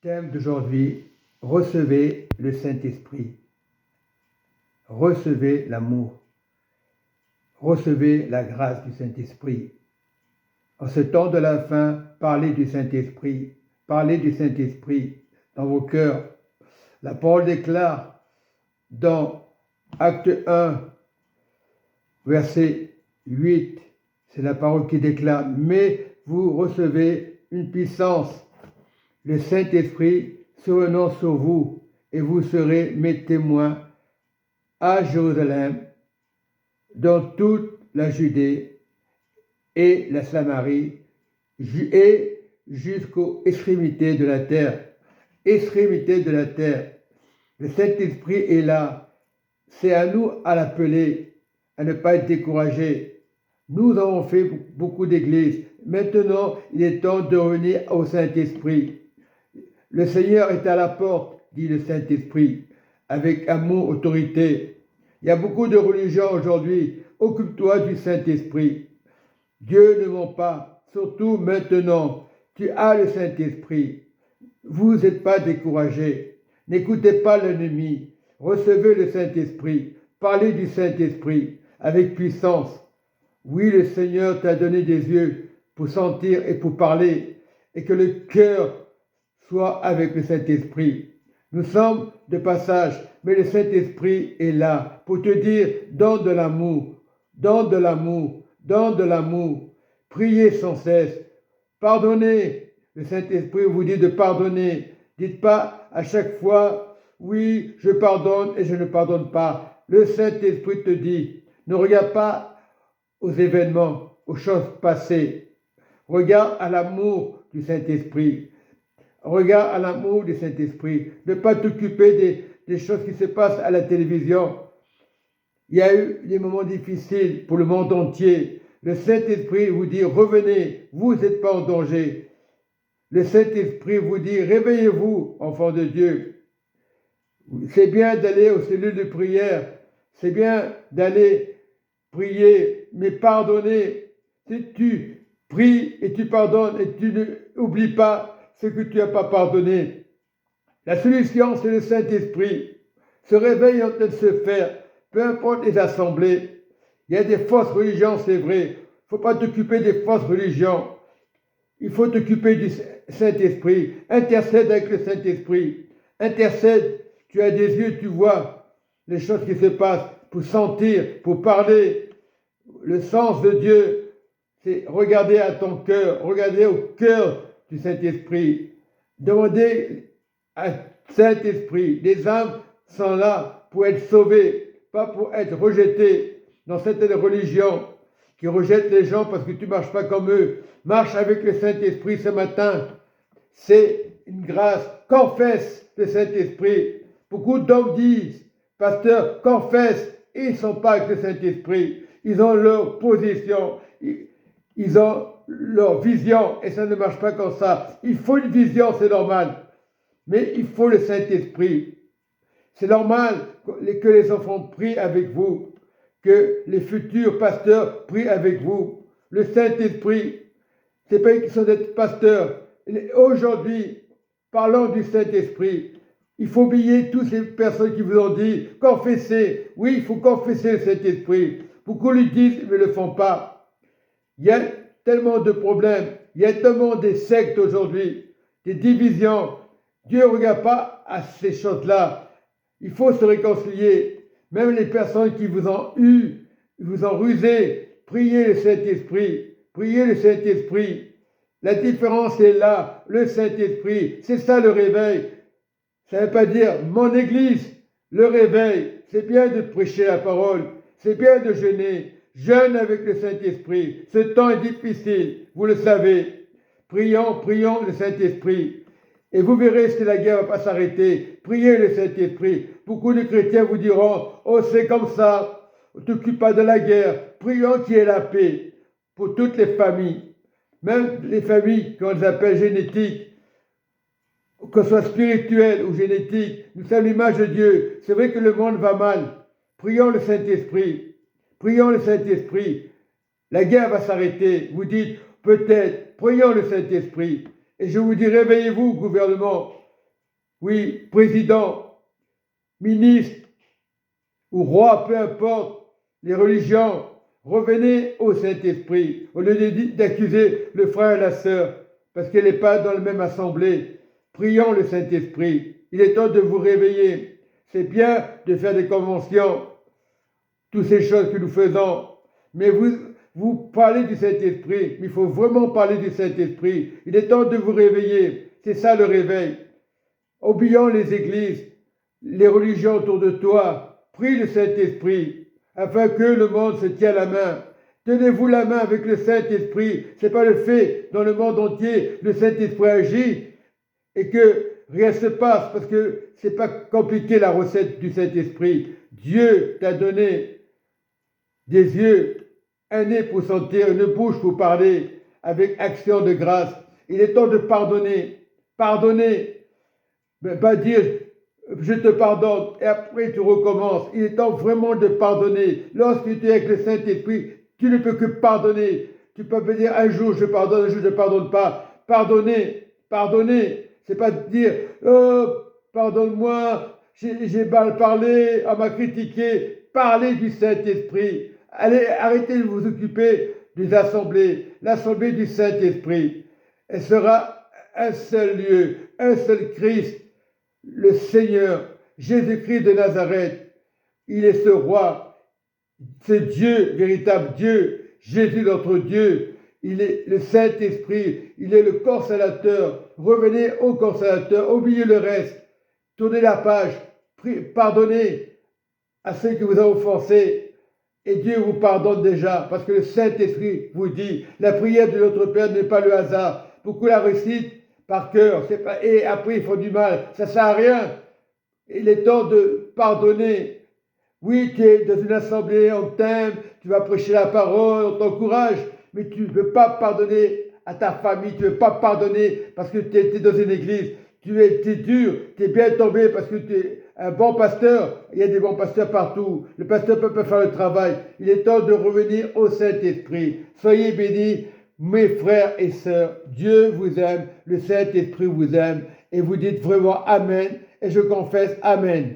Thème d'aujourd'hui, recevez le Saint-Esprit. Recevez l'amour. Recevez la grâce du Saint-Esprit. En ce temps de la fin, parlez du Saint-Esprit. Parlez du Saint-Esprit dans vos cœurs. La parole déclare dans Acte 1, verset 8, c'est la parole qui déclare, mais vous recevez une puissance, le Saint-Esprit survenant sur vous, et vous serez mes témoins à Jérusalem, dans toute la Judée et la Samarie, et jusqu'aux extrémités de la terre. Extrémités de la terre. Le Saint-Esprit est là. C'est à nous à l'appeler, à ne pas être découragés. Nous avons fait beaucoup d'églises. Maintenant, il est temps de revenir au Saint-Esprit. Le Seigneur est à la porte, dit le Saint-Esprit, avec amour, autorité. Il y a beaucoup de religions aujourd'hui. Occupe-toi du Saint-Esprit. Dieu ne ment pas, surtout maintenant. Tu as le Saint-Esprit. Vous n'êtes pas découragés. N'écoutez pas l'ennemi. Recevez le Saint-Esprit. Parlez du Saint-Esprit avec puissance. Oui, le Seigneur t'a donné des yeux pour sentir et pour parler, et que le cœur soit avec le Saint-Esprit. Nous sommes de passage, mais le Saint-Esprit est là pour te dire, donne de l'amour, donne de l'amour, donne de l'amour. Priez sans cesse. Pardonnez. Le Saint-Esprit vous dit de pardonner. Dites pas à chaque fois, oui, je pardonne et je ne pardonne pas. Le Saint-Esprit te dit, ne regarde pas aux événements, aux choses passées. Regarde à l'amour du Saint-Esprit. Regarde à l'amour du Saint-Esprit. Ne pas t'occuper des choses qui se passent à la télévision. Il y a eu des moments difficiles pour le monde entier. Le Saint-Esprit vous dit, revenez, vous n'êtes pas en danger. Le Saint-Esprit vous dit, réveillez-vous, enfants de Dieu. C'est bien d'aller aux cellules de prière. C'est bien d'aller prier, mais pardonner. Si tu pries et tu pardonnes et tu n'oublies pas ce que tu n'as pas pardonné. La solution, c'est le Saint-Esprit. Ce réveil est en train de se faire, peu importe les assemblées. Il y a des fausses religions, c'est vrai. Il ne faut pas t'occuper des fausses religions. Il faut t'occuper du Saint-Esprit. Intercède avec le Saint-Esprit. Intercède. Tu as des yeux, tu vois les choses qui se passent pour sentir, pour parler. Le sens de Dieu, c'est regarder à ton cœur, regarder au cœur du Saint-Esprit. Demandez à Saint-Esprit. Les âmes sont là pour être sauvées, pas pour être rejetées dans certaines religions qui rejettent les gens parce que tu ne marches pas comme eux. Marche avec le Saint-Esprit ce matin. C'est une grâce. Confesse le Saint-Esprit. Beaucoup d'hommes disent, pasteur, confesse. Ils ne sont pas avec le Saint-Esprit. Ils ont leur position. Ils ont leur vision et ça ne marche pas comme ça. Il faut une vision, c'est normal. Mais il faut le Saint-Esprit. C'est normal que les enfants prient avec vous, que les futurs pasteurs prient avec vous. Le Saint-Esprit, c'est pas une question d'être pasteur. Aujourd'hui, parlons du Saint-Esprit. Il faut oublier toutes ces personnes qui vous ont dit, confessez. Oui, il faut confesser le Saint-Esprit. Beaucoup le disent, mais ne le font pas. Il y a tellement de problèmes. Il y a tellement de sectes aujourd'hui, des divisions. Dieu ne regarde pas à ces choses-là. Il faut se réconcilier. Même les personnes qui vous ont eu, vous ont rusé, priez le Saint-Esprit. Priez le Saint-Esprit. La différence est là. Le Saint-Esprit, c'est ça le réveil. Ça ne veut pas dire mon église. Le réveil, c'est bien de prêcher la parole. C'est bien de jeûner. Jeûne avec le Saint-Esprit. Ce temps est difficile, vous le savez. Prions, prions le Saint-Esprit. Et vous verrez si la guerre ne va pas s'arrêter. Priez le Saint-Esprit. Beaucoup de chrétiens vous diront, oh c'est comme ça, ne t'occupe pas de la guerre. Prions qu'il y ait la paix pour toutes les familles. Même les familles qu'on les appelle génétiques, que ce soit spirituelles ou génétiques, nous sommes l'image de Dieu. C'est vrai que le monde va mal. Prions le Saint-Esprit. Prions le Saint-Esprit. La guerre va s'arrêter. Vous dites, peut-être, prions le Saint-Esprit. Et je vous dis, réveillez-vous, gouvernement. oui, président, ministre ou roi, peu importe, les religions, revenez au Saint-Esprit, au lieu d'accuser le frère et la sœur, parce qu'elle n'est pas dans la même assemblée. Prions le Saint-Esprit. Il est temps de vous réveiller. C'est bien de faire des conventions, toutes ces choses que nous faisons, mais vous parlez du Saint-Esprit, mais il faut vraiment parler du Saint-Esprit. Il est temps de vous réveiller. C'est ça le réveil. Oublions les églises, les religions autour de toi. Prie le Saint-Esprit afin que le monde se tienne la main. Tenez-vous la main avec le Saint-Esprit. Ce n'est pas le fait dans le monde entier, le Saint-Esprit agit et que rien se passe parce que ce n'est pas compliqué la recette du Saint-Esprit. Dieu t'a donné des yeux, un nez pour sentir, une bouche pour parler avec action de grâce. Il est temps de pardonner. Pardonner. Pas dire je te pardonne et après tu recommences. Il est temps vraiment de pardonner. Lorsque tu es avec le Saint-Esprit, tu ne peux que pardonner. Tu peux pas dire un jour je pardonne, un jour je ne pardonne pas. Pardonner, pardonner. C'est pas dire oh, pardonne-moi, j'ai mal parlé, on m'a critiqué. Parlez du Saint-Esprit. Allez, arrêtez de vous occuper des assemblées. L'assemblée du Saint-Esprit. Elle sera un seul lieu, un seul Christ. Le Seigneur, Jésus-Christ de Nazareth, il est ce roi, ce Dieu, véritable Dieu, Jésus notre Dieu, il est le Saint-Esprit, il est le consolateur. Revenez au consolateur, oubliez le reste, tournez la page, pardonnez à ceux qui vous ont offensé et Dieu vous pardonne déjà parce que le Saint-Esprit vous dit, la prière de notre Père n'est pas le hasard. Beaucoup la récitent par cœur, et après ils font du mal, ça ne sert à rien. Il est temps de pardonner. Oui, tu es dans une assemblée, on t'aime, tu vas prêcher la parole, on t'encourage, mais tu ne peux pas pardonner à ta famille, tu ne peux pas pardonner parce que tu es dans une église. Tu es dur, tu es bien tombé parce que tu es un bon pasteur. Il y a des bons pasteurs partout. Le pasteur peut pas faire le travail. Il est temps de revenir au Saint-Esprit. Soyez bénis. Mes frères et sœurs, Dieu vous aime, le Saint-Esprit vous aime, et vous dites vraiment Amen, et je confesse Amen.